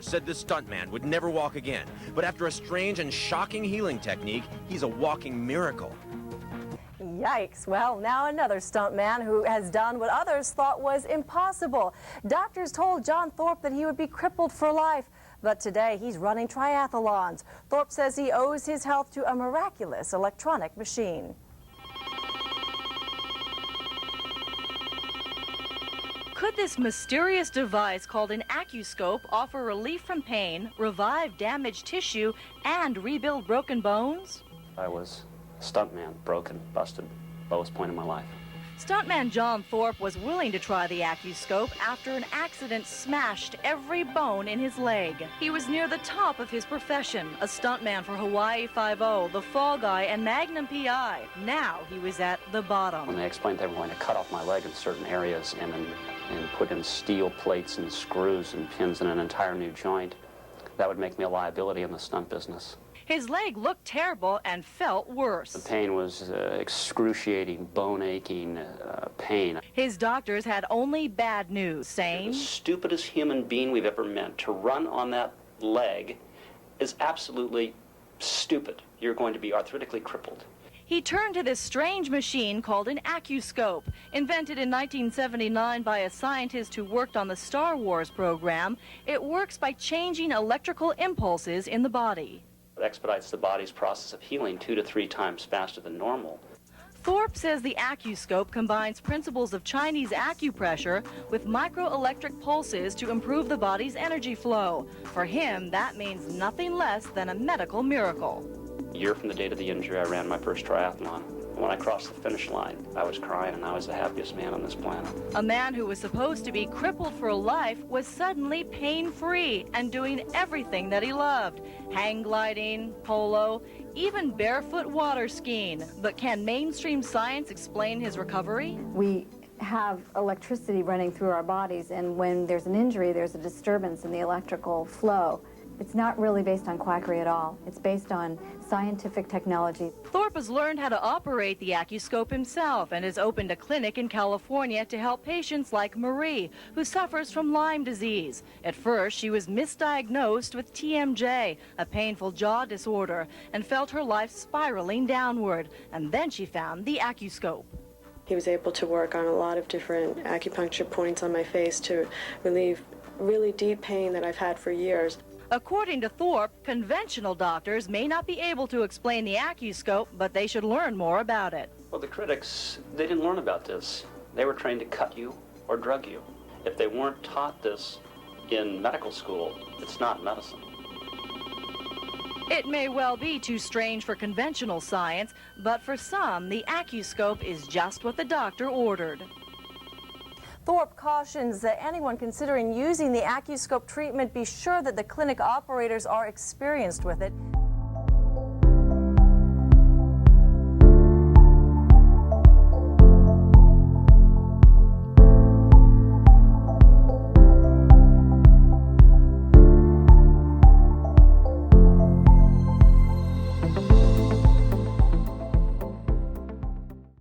doctors said the stuntman would never walk again. But after a strange and shocking healing technique, he's a walking miracle. Yikes. Well, now another stuntman who has done what others thought was impossible. Doctors told John Thorp that he would be crippled for life. But today he's running triathlons. Thorp says he owes his health to a miraculous electronic machine. Could this mysterious device called an Acuscope offer relief from pain, revive damaged tissue, and rebuild broken bones? I was a stuntman, broken, busted, lowest point in my life. Stuntman John Thorp was willing to try the Acuscope after an accident smashed every bone in his leg. He was near the top of his profession, a stuntman for Hawaii Five-0, The Fall Guy, and Magnum P.I. Now he was at the bottom. When they explained they were going to cut off my leg in certain areas and put in steel plates and screws and pins in an entire new joint, that would make me a liability in the stunt business. His leg looked terrible and felt worse. The pain was excruciating, bone-aching pain. His doctors had only bad news, saying, "The stupidest human being we've ever met. To run on that leg is absolutely stupid. You're going to be arthritically crippled." He turned to this strange machine called an Acuscope. Invented in 1979 by a scientist who worked on the Star Wars program, it works by changing electrical impulses in the body. It expedites the body's process of healing 2 to 3 times faster than normal. Thorp says the Acuscope combines principles of Chinese acupressure with microelectric pulses to improve the body's energy flow. For him, that means nothing less than a medical miracle. A year from the date of the injury, I ran my first triathlon. When I crossed the finish line, I was crying, and I was the happiest man on this planet. A man who was supposed to be crippled for life was suddenly pain-free and doing everything that he loved. Hang gliding, polo, even barefoot water skiing. But can mainstream science explain his recovery? We have electricity running through our bodies, and when there's an injury, there's a disturbance in the electrical flow. It's not really based on quackery at all. It's based on scientific technology. Thorp has learned how to operate the Acuscope himself and has opened a clinic in California to help patients like Marie, who suffers from Lyme disease. At first, she was misdiagnosed with TMJ, a painful jaw disorder, and felt her life spiraling downward. And then she found the Acuscope. He was able to work on a lot of different acupuncture points on my face to relieve really deep pain that I've had for years. According to Thorp, conventional doctors may not be able to explain the Acuscope, but they should learn more about it. Well, the critics, they didn't learn about this. They were trained to cut you or drug you. If they weren't taught this in medical school, it's not medicine. It may well be too strange for conventional science, but for some, the Acuscope is just what the doctor ordered. Thorp cautions that anyone considering using the Acuscope treatment be sure that the clinic operators are experienced with it.